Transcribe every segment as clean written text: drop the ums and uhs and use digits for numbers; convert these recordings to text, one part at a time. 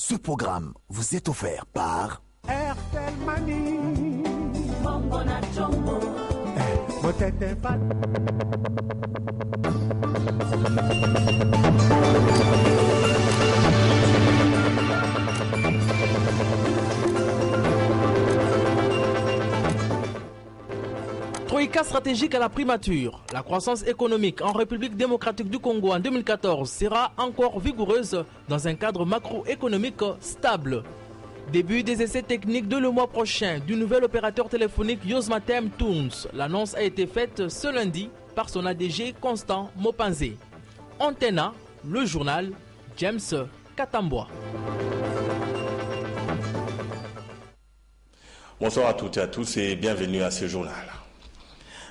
Ce programme vous est offert par Airtel Money. Motete Fat. Troïka stratégique à la primature. La croissance économique en République démocratique du Congo en 2014 sera encore vigoureuse dans un cadre macroéconomique stable. Début des essais techniques de le mois prochain du nouvel opérateur téléphonique Yosmatem Toons. L'annonce a été faite ce lundi par son ADG Constant Mopanzé. Antena, le journal, James Katamboa. Bonsoir à toutes et à tous et bienvenue à ce journal.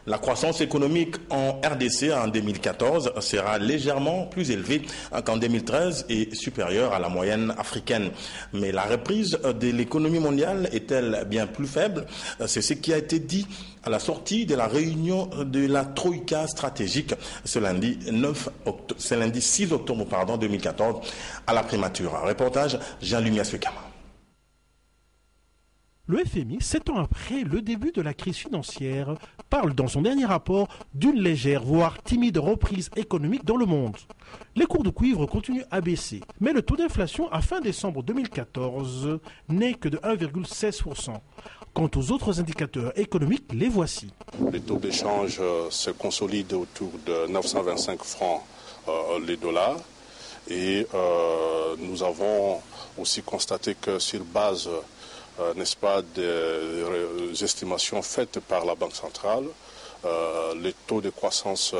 La croissance économique en RDC en 2014 sera légèrement plus élevée qu'en 2013 et supérieure à la moyenne africaine. Mais la reprise de l'économie mondiale est-elle bien plus faible? C'est ce qui a été dit à la sortie de la réunion de la Troïka stratégique ce lundi 6 octobre 2014 à la primature. Un reportage Jean-Louis Miaswekama. Le FMI, 7 ans après le début de la crise financière, parle dans son dernier rapport d'une légère, voire timide reprise économique dans le monde. Les cours de cuivre continuent à baisser, mais le taux d'inflation à fin décembre 2014 n'est que de 1,16%. Quant aux autres indicateurs économiques, les voici. Le taux d'échange se consolide autour de 925 francs les dollars. Et nous avons aussi constaté que sur base n'est-ce pas, des estimations faites par la Banque centrale, le taux de croissance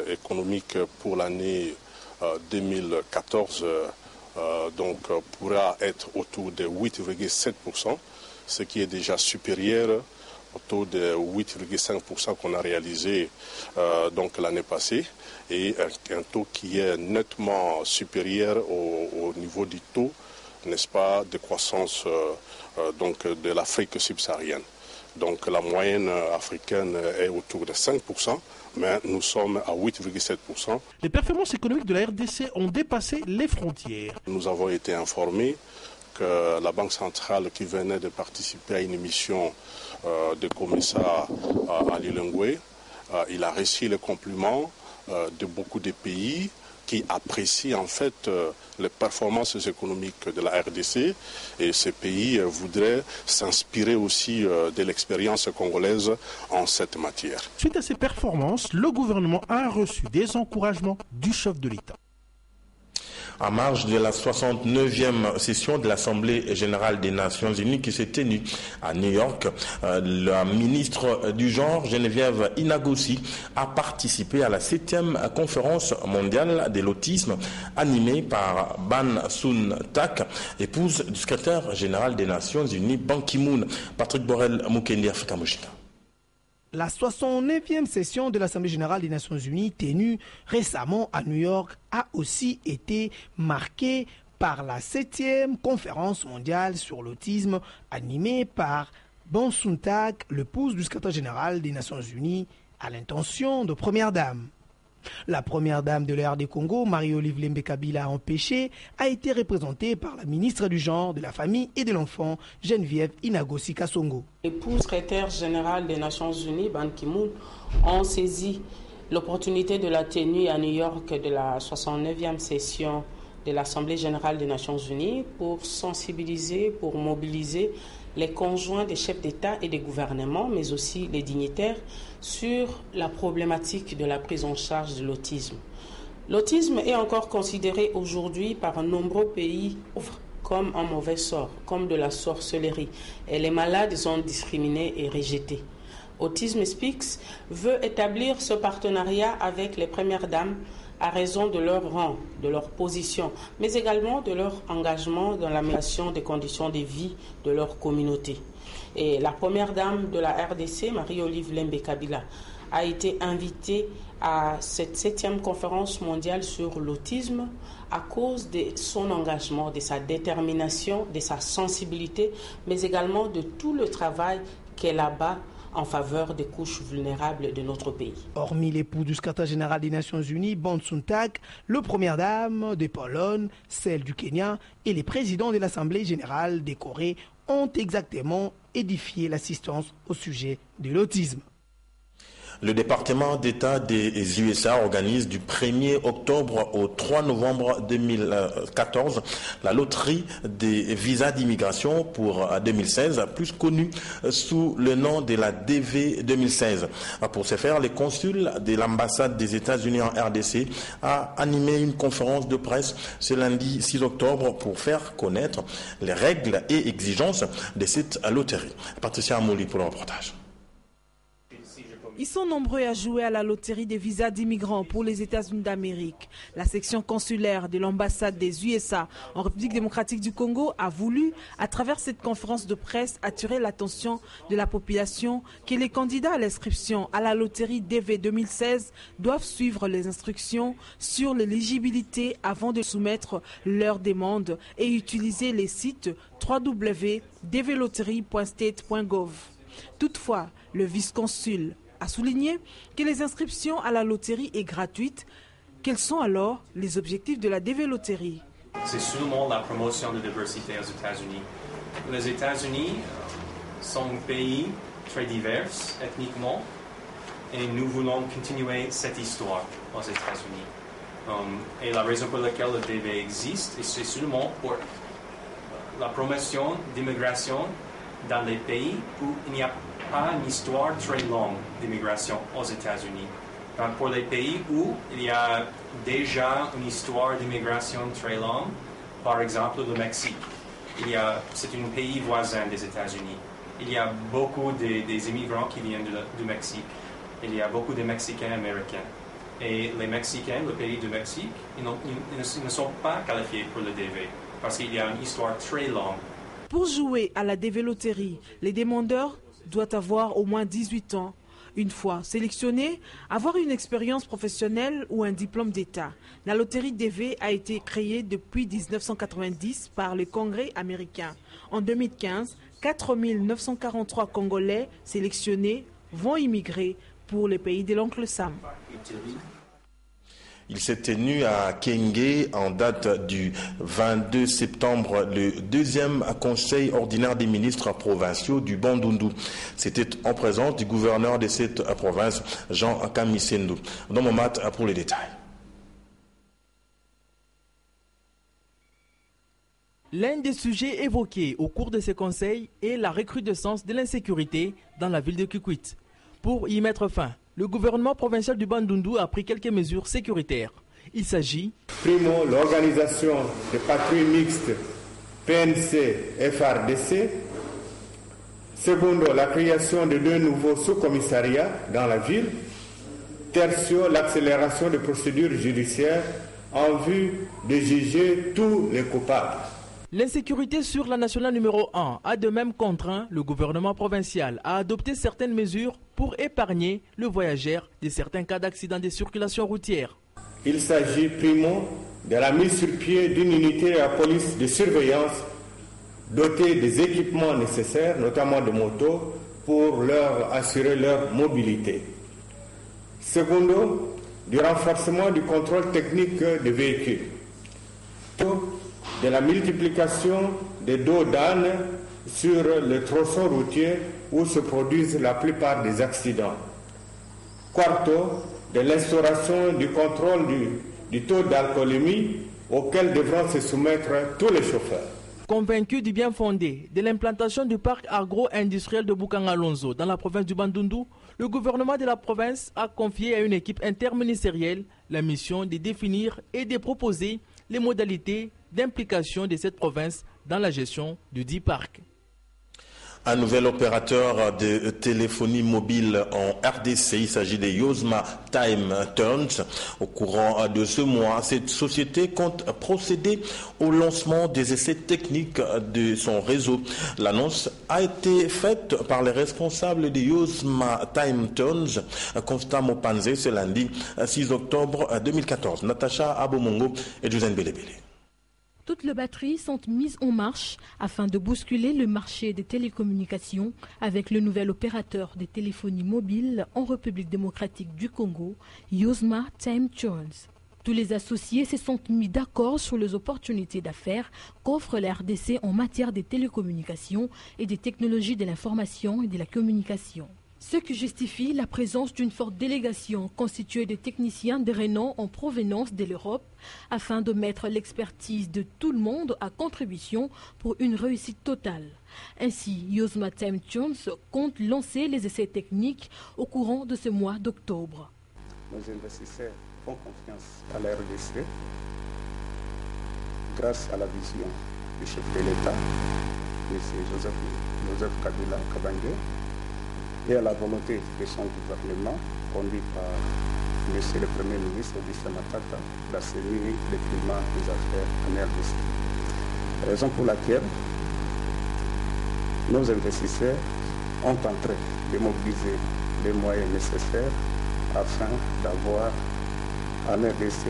économique pour l'année 2014 pourra être autour de 8,7%, ce qui est déjà supérieur au taux de 8,5% qu'on a réalisé l'année passée, et un taux qui est nettement supérieur au niveau du taux, n'est-ce pas, de croissance de l'Afrique subsaharienne. Donc la moyenne africaine est autour de 5%, mais nous sommes à 8,7%. Les performances économiques de la RDC ont dépassé les frontières. Nous avons été informés que la Banque centrale, qui venait de participer à une mission de commissaire à Lilongwe, il a reçu les compliments de beaucoup de pays qui apprécient en fait les performances économiques de la RDC, et ces pays voudraient s'inspirer aussi de l'expérience congolaise en cette matière. Suite à ces performances, le gouvernement a reçu des encouragements du chef de l'État. En marge de la 69e session de l'Assemblée générale des Nations Unies qui s'est tenue à New York, la ministre du genre, Geneviève Inagossi, a participé à la 7e conférence mondiale de l'autisme animée par Ban Sun-tak, épouse du secrétaire général des Nations Unies, Ban Ki-moon. Patrick Borel, Mukendi, Africa Moshika. La 69e session de l'Assemblée générale des Nations Unies tenue récemment à New York a aussi été marquée par la 7e conférence mondiale sur l'autisme animée par Ban Sun-tak, l'épouse du secrétaire général des Nations Unies, à l'intention de Première Dame. La première dame de l'ère des Congo, Marie-Olive Lembe Kabila Empêché, a été représentée par la ministre du Genre, de la Famille et de l'Enfant, Geneviève Inagossi Kasongo. L'épouse secrétaire générale des Nations Unies, Ban Ki-moon, ont saisi l'opportunité de la tenue à New York de la 69e session de l'Assemblée générale des Nations Unies pour sensibiliser, pour mobiliser les conjoints des chefs d'État et des gouvernements, mais aussi les dignitaires, sur la problématique de la prise en charge de l'autisme. L'autisme est encore considéré aujourd'hui par un nombreux pays comme un mauvais sort, comme de la sorcellerie, et les malades sont discriminés et rejetés. Autism Speaks veut établir ce partenariat avec les premières dames à raison de leur rang, de leur position, mais également de leur engagement dans l'amélioration des conditions de vie de leur communauté. Et la première dame de la RDC, Marie-Olive Lembe Kabila, a été invitée à cette 7e conférence mondiale sur l'autisme à cause de son engagement, de sa détermination, de sa sensibilité, mais également de tout le travail qu'elle abat en faveur des couches vulnérables de notre pays. Hormis l'époux du secrétaire général des Nations Unies, Ban Suntak, le première dame de Pologne, celle du Kenya et les présidents de l'Assemblée générale des Corées ont exactement édifié l'assistance au sujet de l'autisme. Le département d'État des USA organise du 1er octobre au 3 novembre 2014 la loterie des visas d'immigration pour 2016, plus connue sous le nom de la DV 2016. Pour ce faire, les consuls de l'ambassade des États-Unis en RDC a animé une conférence de presse ce lundi 6 octobre pour faire connaître les règles et exigences de cette loterie. Patricia Amouli pour le reportage. Ils sont nombreux à jouer à la loterie des visas d'immigrants pour les États-Unis d'Amérique. La section consulaire de l'ambassade des USA en République démocratique du Congo a voulu, à travers cette conférence de presse, attirer l'attention de la population que les candidats à l'inscription à la loterie DV 2016 doivent suivre les instructions sur l'éligibilité avant de soumettre leur demande et utiliser les sites www.dvloterie.state.gov. Toutefois, le vice-consul a souligné que les inscriptions à la loterie est gratuite. Quels sont alors les objectifs de la DV Loterie? C'est seulement la promotion de la diversité aux États-Unis. Les États-Unis sont un pays très divers ethniquement et nous voulons continuer cette histoire aux États-Unis. Et la raison pour laquelle le DV existe, c'est seulement pour la promotion d'immigration dans les pays où il n'y a pas une histoire très longue d'immigration aux États-Unis. Pour les pays où il y a déjà une histoire d'immigration très longue, par exemple le Mexique, c'est un pays voisin des États-Unis. Il y a beaucoup des immigrants qui viennent du Mexique. Il y a beaucoup de Mexicains américains. Et les Mexicains, le pays du Mexique, ils ne sont pas qualifiés pour le DV parce qu'il y a une histoire très longue. Pour jouer à la DV Loterie, les demandeurs doivent avoir au moins 18 ans. Une fois sélectionné, avoir une expérience professionnelle ou un diplôme d'État. La loterie DV a été créée depuis 1990 par le Congrès américain. En 2015, 4 943 Congolais sélectionnés vont immigrer pour le pays de l'oncle Sam. Il s'est tenu à Kenge en date du 22 septembre le deuxième conseil ordinaire des ministres provinciaux du Bandundu. C'était en présence du gouverneur de cette province, Jean Kamisendo. Dans mon mat pour les détails. L'un des sujets évoqués au cours de ces conseils est la recrudescence de l'insécurité dans la ville de Kikwit. Pour y mettre fin, le gouvernement provincial du Bandundu a pris quelques mesures sécuritaires. Il s'agit... Primo, l'organisation des patrouilles mixtes PNC-FRDC. Secondo, la création de 2 nouveaux sous-commissariats dans la ville. Tertio, l'accélération des procédures judiciaires en vue de juger tous les coupables. L'insécurité sur la nationale numéro 1 a de même contraint le gouvernement provincial à adopter certaines mesures pour épargner le voyageur de certains cas d'accidents de circulation routière. Il s'agit, primo, de la mise sur pied d'une unité de la police de surveillance dotée des équipements nécessaires, notamment de motos, pour leur assurer leur mobilité. Secondo, du renforcement du contrôle technique des véhicules. De la multiplication des dos d'âne sur le tronçon routier où se produisent la plupart des accidents. Quarto, de l'instauration du contrôle du taux d'alcoolémie auquel devront se soumettre tous les chauffeurs. Convaincu du bien fondé de l'implantation du parc agro-industriel de Boukangalonzo dans la province du Bandundu, le gouvernement de la province a confié à une équipe interministérielle la mission de définir et de proposer les modalités d'implication de cette province dans la gestion du dit parc. Un nouvel opérateur de téléphonie mobile en RDC, il s'agit de Yozma Time Turns. Au courant de ce mois, cette société compte procéder au lancement des essais techniques de son réseau. L'annonce a été faite par les responsables de Yozma Time Turns, Constant Mopanze, ce lundi 6 octobre 2014. Natacha Abomongo et Josène Belebele. Toutes les batteries sont mises en marche afin de bousculer le marché des télécommunications avec le nouvel opérateur de téléphonie mobile en République démocratique du Congo, Yozma Time Turns. Tous les associés se sont mis d'accord sur les opportunités d'affaires qu'offre la RDC en matière de télécommunications et des technologies de l'information et de la communication. Ce qui justifie la présence d'une forte délégation constituée de techniciens de renom en provenance de l'Europe afin de mettre l'expertise de tout le monde à contribution pour une réussite totale. Ainsi, Yozma Time Turns compte lancer les essais techniques au courant de ce mois d'octobre. Nos investisseurs font confiance à la RDC grâce à la vision du chef de l'État, M. Joseph Kabila Kabange, et à la volonté de son gouvernement, conduit par M. le Premier ministre Augustin Matata, la CENI, le climat des affaires en RDC. Raison pour laquelle nos investisseurs ont en train de mobiliser les moyens nécessaires afin d'avoir en RDC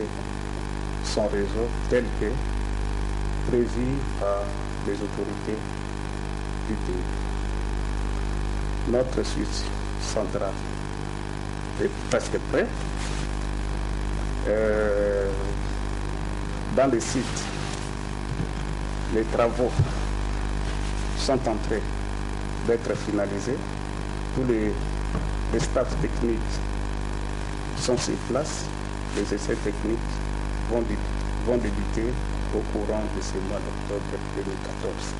son réseau tel que prévu par les autorités du pays. Notre switch central est presque prêt. Dans le site, les travaux sont en train d'être finalisés. Tous les staffs techniques sont sur place. Les essais techniques vont débuter au courant de ce mois d'octobre 2014.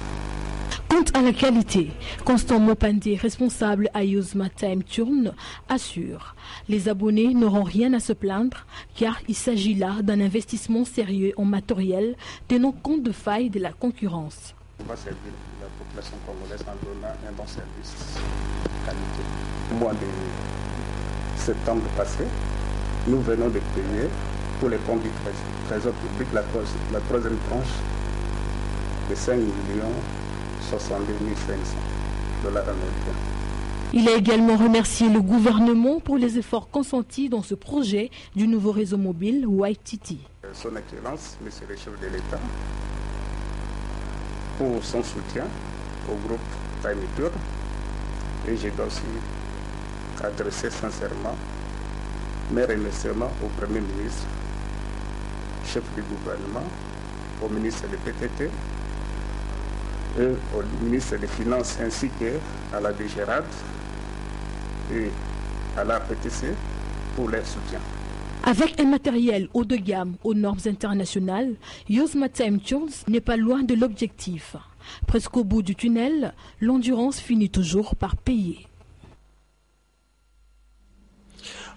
Quant à la qualité, Constant Mopandé, responsable à Yozma Time Turns, assure les abonnés n'auront rien à se plaindre car il s'agit là d'un investissement sérieux en matériel tenant compte de failles de la concurrence. On va servir la population congolaise en donnant un bon service de qualité. Au mois de septembre passé, nous venons de payer pour les comptes du Trésor public la troisième tranche de 5 62 500 $ américains. Il a également remercié le gouvernement pour les efforts consentis dans ce projet du nouveau réseau mobile YTT. Son Excellence, Monsieur le chef de l'État, pour son soutien au groupe Time Turns, et je dois aussi adresser sincèrement mes remerciements au Premier ministre, chef du gouvernement, au ministre des PTT, et au ministre des Finances ainsi qu'à la DGRAD et à la PTC pour leur soutien. Avec un matériel haut de gamme aux normes internationales, Yozma Time Turns n'est pas loin de l'objectif. Presque au bout du tunnel, l'endurance finit toujours par payer.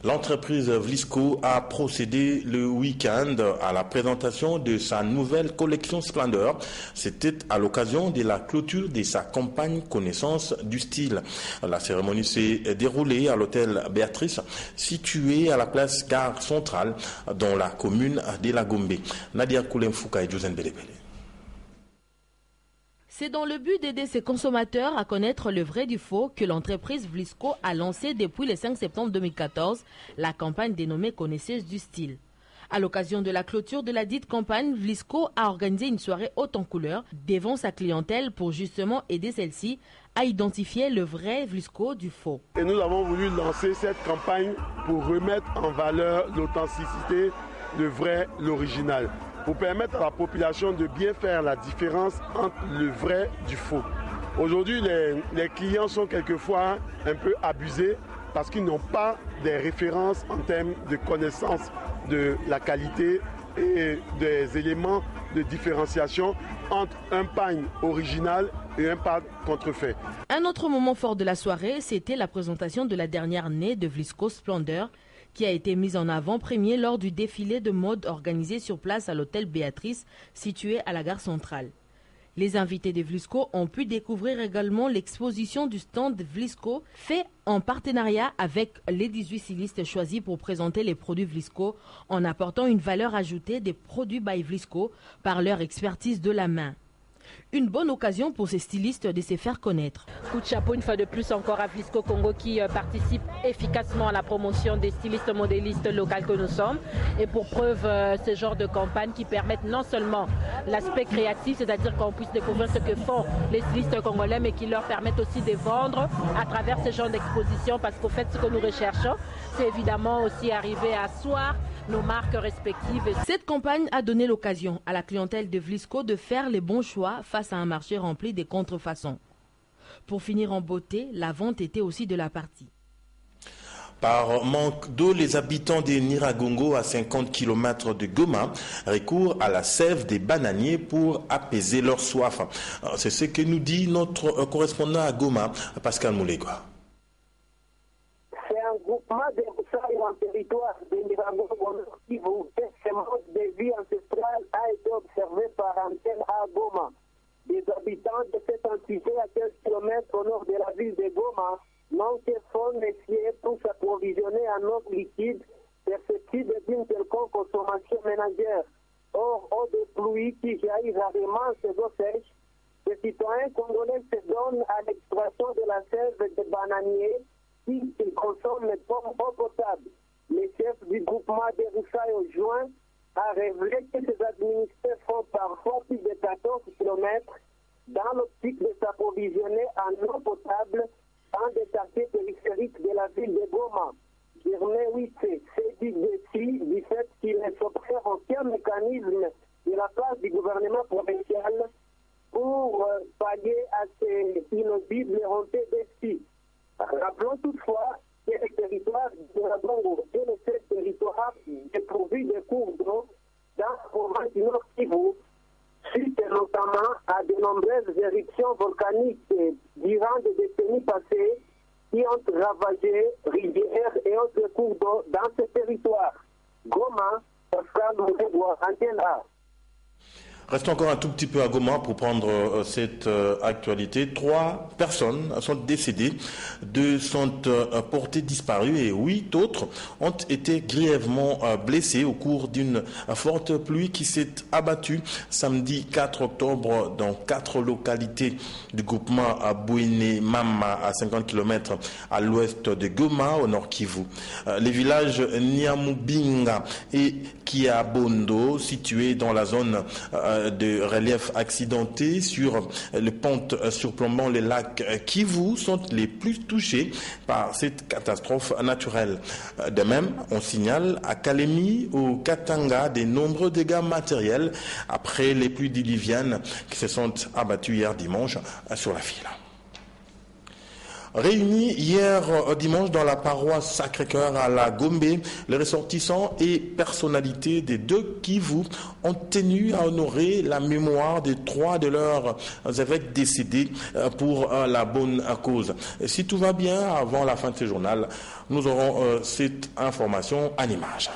L'entreprise Vlisco a procédé le week-end à la présentation de sa nouvelle collection Splendeur. C'était à l'occasion de la clôture de sa campagne Connaissance du style. La cérémonie s'est déroulée à l'hôtel Béatrice, situé à la place Gare Centrale, dans la commune de La Gombe. Nadia Koulemfouka et Josène Belebele. C'est dans le but d'aider ses consommateurs à connaître le vrai du faux que l'entreprise Vlisco a lancé depuis le 5 septembre 2014 la campagne dénommée Connaisseuse du style. À l'occasion de la clôture de la dite campagne, Vlisco a organisé une soirée haute en couleurs devant sa clientèle pour justement aider celle-ci à identifier le vrai Vlisco du faux. Et nous avons voulu lancer cette campagne pour remettre en valeur l'authenticité, le vrai, l'original, pour permettre à la population de bien faire la différence entre le vrai du faux. Aujourd'hui, les clients sont quelquefois un peu abusés parce qu'ils n'ont pas des références en termes de connaissance de la qualité et des éléments de différenciation entre un pagne original et un pagne contrefait. Un autre moment fort de la soirée, c'était la présentation de la dernière année de Vlisco Splendeur, qui a été mise en avant-premier lors du défilé de mode organisé sur place à l'hôtel Béatrice, situé à la gare centrale. Les invités de Vlisco ont pu découvrir également l'exposition du stand Vlisco, fait en partenariat avec les 18 stylistes choisis pour présenter les produits Vlisco, en apportant une valeur ajoutée des produits by Vlisco par leur expertise de la main. Une bonne occasion pour ces stylistes de se faire connaître. Coup de chapeau une fois de plus encore à Vlisco Congo qui participe efficacement à la promotion des stylistes modélistes locaux que nous sommes. Et pour preuve, ce genre de campagne qui permettent non seulement l'aspect créatif, c'est-à-dire qu'on puisse découvrir ce que font les stylistes congolais, mais qui leur permettent aussi de vendre à travers ce genre d'exposition, parce qu'au fait, ce que nous recherchons, c'est évidemment aussi arriver à asseoir nos marques respectives. Cette campagne a donné l'occasion à la clientèle de Vlisco de faire les bons choix face à un marché rempli de contrefaçons. Pour finir en beauté, la vente était aussi de la partie. Par manque d'eau, les habitants des Niragongo, à 50 km de Goma, recourent à la sève des bananiers pour apaiser leur soif. C'est ce que nous dit notre correspondant à Goma, Pascal Moulegua. C'est un groupement de Roussailles en territoire de Niragongo qui vous fait ce mode de vie ancestrale a été observé par antenne à Goma. Des habitants de cette entité à 15 km au nord de la ville de Goma manquent de fonds messieurs pour s'approvisionner en eau liquide perceptible d'une quelconque consommation ménagère. Or, eau de pluie qui jaillit rarement ces eaux sèches, les citoyens congolais se donnent à l'extraction de la sève de bananiers qui consomment les pommes eau potable. Le chef du groupement des Roussailles au juin a révélé que ces administrés font parfois plus de 14 km dans l'optique de s'approvisionner en eau potable dans des quartiers périphériques de la ville de Goma. Germain Witse s'est dit du fait qu'il ne s'observe aucun mécanisme de la part du gouvernement provincial pour pallier à ces inaudibles remontées d'esprit. Rappelons toutefois que le territoire de la Bongo est le seul territoire dépourvu de cours d'eau dans la province du Nord Kivu, suite notamment à de nombreuses éruptions volcaniques durant des décennies passées qui ont ravagé rivières et autres cours d'eau dans ce territoire. Goma, Pascal Moulegua, Antenne A. Restons encore un tout petit peu à Goma pour prendre cette actualité. 3 personnes sont décédées, 2 sont portées disparues et 8 autres ont été grièvement blessées au cours d'une forte pluie qui s'est abattue samedi 4 octobre dans 4 localités du groupement à Bouéné Mama à 50 km à l'ouest de Goma au nord Kivu. Les villages Nyamubinga et Kiabondo situés dans la zone de relief accidenté sur les pentes surplombant les lacs Kivu sont les plus touchés par cette catastrophe naturelle. De même, on signale à Kalemi, au Katanga, des nombreux dégâts matériels après les pluies diluviennes qui se sont abattues hier dimanche sur la ville. Réunis hier dimanche dans la paroisse Sacré-Cœur à la Gombe, les ressortissants et personnalités des 2 Kivu ont tenu à honorer la mémoire des 3 de leurs évêques décédés pour la bonne cause. Et si tout va bien, avant la fin de ce journal, nous aurons cette information en images.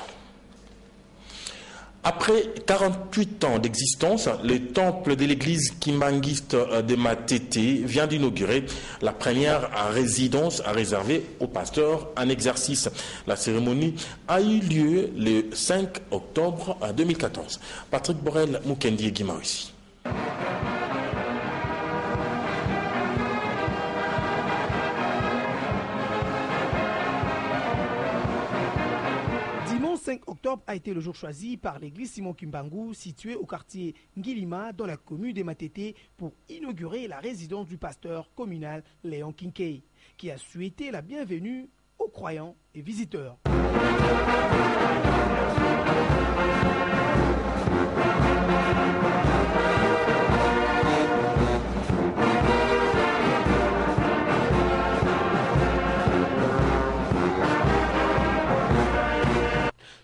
Après 48 ans d'existence, le temple de l'église kimbanguiste de Matete vient d'inaugurer la première résidence réservée aux pasteurs en exercice. La cérémonie a eu lieu le 5 octobre 2014. Patrick Borel, Mukendi et Guima aussi. Le 5 octobre a été le jour choisi par l'église Simon Kimbangu située au quartier Ngilima dans la commune de Matete pour inaugurer la résidence du pasteur communal Léon Kinkei qui a souhaité la bienvenue aux croyants et visiteurs.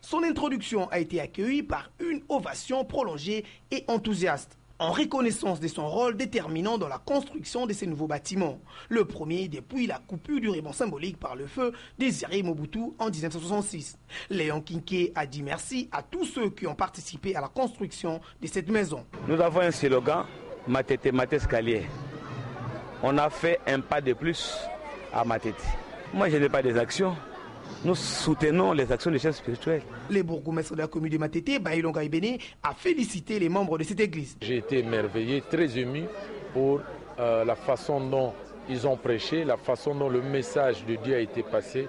Son introduction a été accueillie par une ovation prolongée et enthousiaste, en reconnaissance de son rôle déterminant dans la construction de ces nouveaux bâtiments. Le premier depuis la coupure du ruban symbolique par le feu Désiré Mobutu en 1966. Léon Kinkei a dit merci à tous ceux qui ont participé à la construction de cette maison. Nous avons un slogan, Matete Matescalier. On a fait un pas de plus à Matete. Moi je n'ai pas des actions. nous soutenons les actions des chefs spirituels. Le bourgmestre de la commune de Matete, Bailonga Ibene, a félicité les membres de cette église. J'ai été émerveillé, très ému pour la façon dont ils ont prêché, la façon dont le message de Dieu a été passé.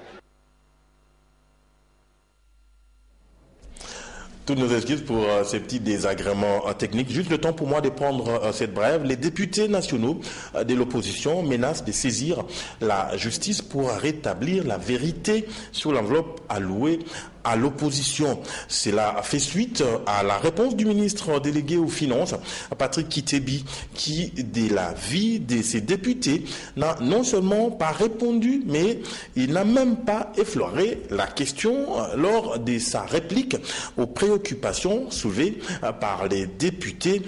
Toutes nos excuses pour ces petits désagréments techniques. Juste le temps pour moi de prendre cette brève. Les députés nationaux de l'opposition menacent de saisir la justice pour rétablir la vérité sur l'enveloppe allouée à l'opposition. Cela fait suite à la réponse du ministre délégué aux Finances, Patrick Kitebi, qui, de l'avis de ses députés, n'a non seulement pas répondu, mais il n'a même pas effleuré la question lors de sa réplique aux préoccupations soulevées par les députés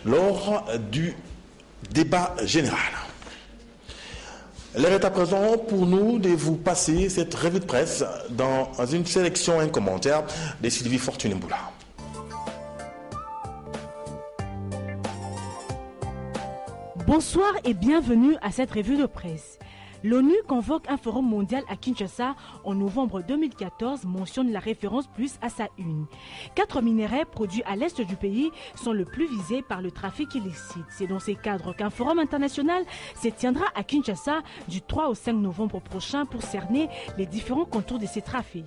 lors du débat général. L'heure est à présent pour nous de vous passer cette revue de presse dans une sélection et un commentaire de Sylvie Fortuné-Mboula. Bonsoir et bienvenue à cette revue de presse. L'ONU convoque un forum mondial à Kinshasa en novembre 2014, mentionne la référence plus à sa une. 4 minerais produits à l'est du pays sont le plus visés par le trafic illicite. C'est dans ces cadres qu'un forum international se tiendra à Kinshasa du 3 au 5 novembre prochain pour cerner les différents contours de ces trafics.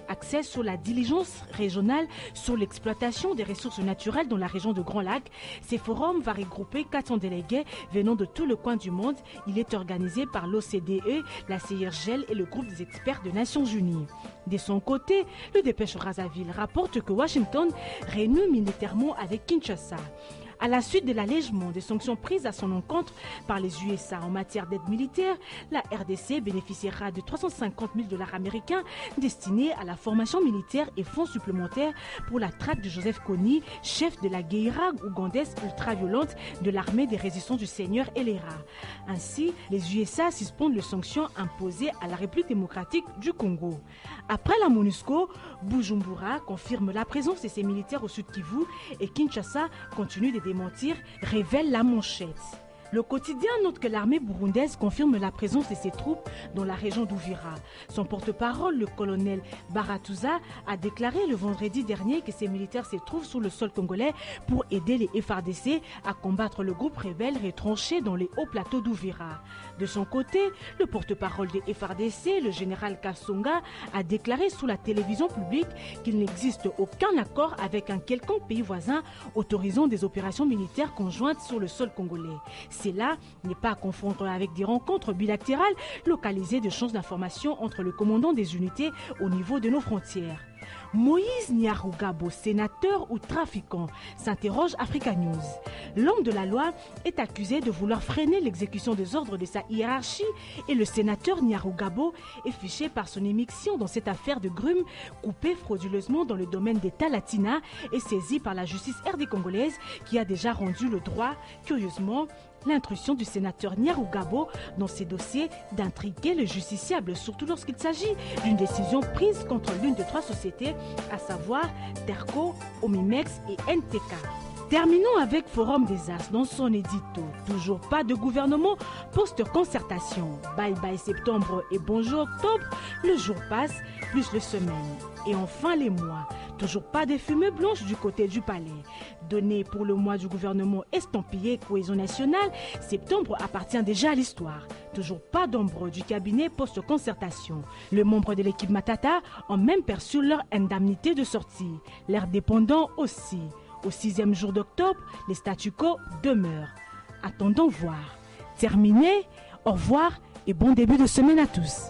Axé sur la diligence régionale sur l'exploitation des ressources naturelles dans la région de Grand Lac, ce forum va regrouper 400 délégués venant de tout le coin du monde. Il est organisé par l'OCDE, la CIRGL et le groupe des experts des Nations Unies. De son côté, le dépêche Brazzaville rapporte que Washington renoue militairement avec Kinshasa. À la suite de l'allègement des sanctions prises à son encontre par les USA en matière d'aide militaire, la RDC bénéficiera de 350 000 $ américains destinés à la formation militaire et fonds supplémentaires pour la traque de Joseph Kony, chef de la guérilla ougandaise ultra-violente de l'armée des résistants du Seigneur LRA. Ainsi, les USA suspendent les sanctions imposées à la République démocratique du Congo. Après la MONUSCO, Bujumbura confirme la présence de ses militaires au sud Kivu et Kinshasa continue de démentir, révèle la manchette. Le quotidien note que l'armée burundaise confirme la présence de ses troupes dans la région d'Uvira. Son porte-parole, le colonel Baratuza, a déclaré le vendredi dernier que ses militaires se trouvent sur le sol congolais pour aider les FARDC à combattre le groupe rebelle retranché dans les hauts plateaux d'Uvira. De son côté, le porte-parole des FARDC, le général Kasonga, a déclaré sur la télévision publique qu'il n'existe aucun accord avec un quelconque pays voisin autorisant des opérations militaires conjointes sur le sol congolais. Cela n'est pas à confondre avec des rencontres bilatérales localisées d'échanges d'informations entre le commandant des unités au niveau de nos frontières. Moïse Nyarugabo, sénateur ou trafiquant, s'interroge Africa News. L'homme de la loi est accusé de vouloir freiner l'exécution des ordres de sa hiérarchie et le sénateur Nyarugabo est fiché par son émission dans cette affaire de grumes coupée frauduleusement dans le domaine des Talatina et saisi par la justice RD congolaise qui a déjà rendu le droit, curieusement, l'intrusion du sénateur Nyarugabo dans ces dossiers d'intriguer le justiciable, surtout lorsqu'il s'agit d'une décision prise contre l'une de 3 sociétés, à savoir Terco, Omimex et NTK. Terminons avec Forum des As dans son édito. Toujours pas de gouvernement post-concertation. Bye bye septembre et bonjour octobre. Le jour passe, plus les semaines. Et enfin les mois. Toujours pas de fumée blanche du côté du palais. Donné pour le mois du gouvernement estampillé cohésion nationale, septembre appartient déjà à l'histoire. Toujours pas d'ombre du cabinet post-concertation. Les membres de l'équipe Matata ont même perçu leur indemnité de sortie. Leurs dépendants aussi. Au 6e jour d'octobre, les statu quo demeurent. Attendons voir. Terminé, au revoir et bon début de semaine à tous.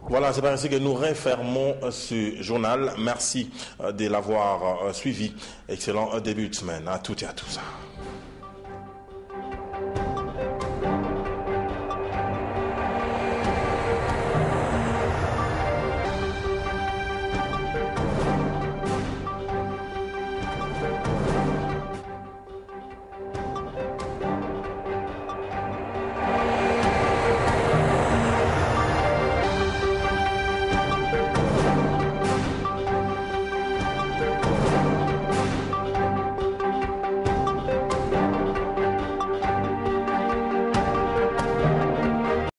Voilà, c'est par ici que nous refermons ce journal. Merci de l'avoir suivi. Excellent début de semaine à toutes et à tous.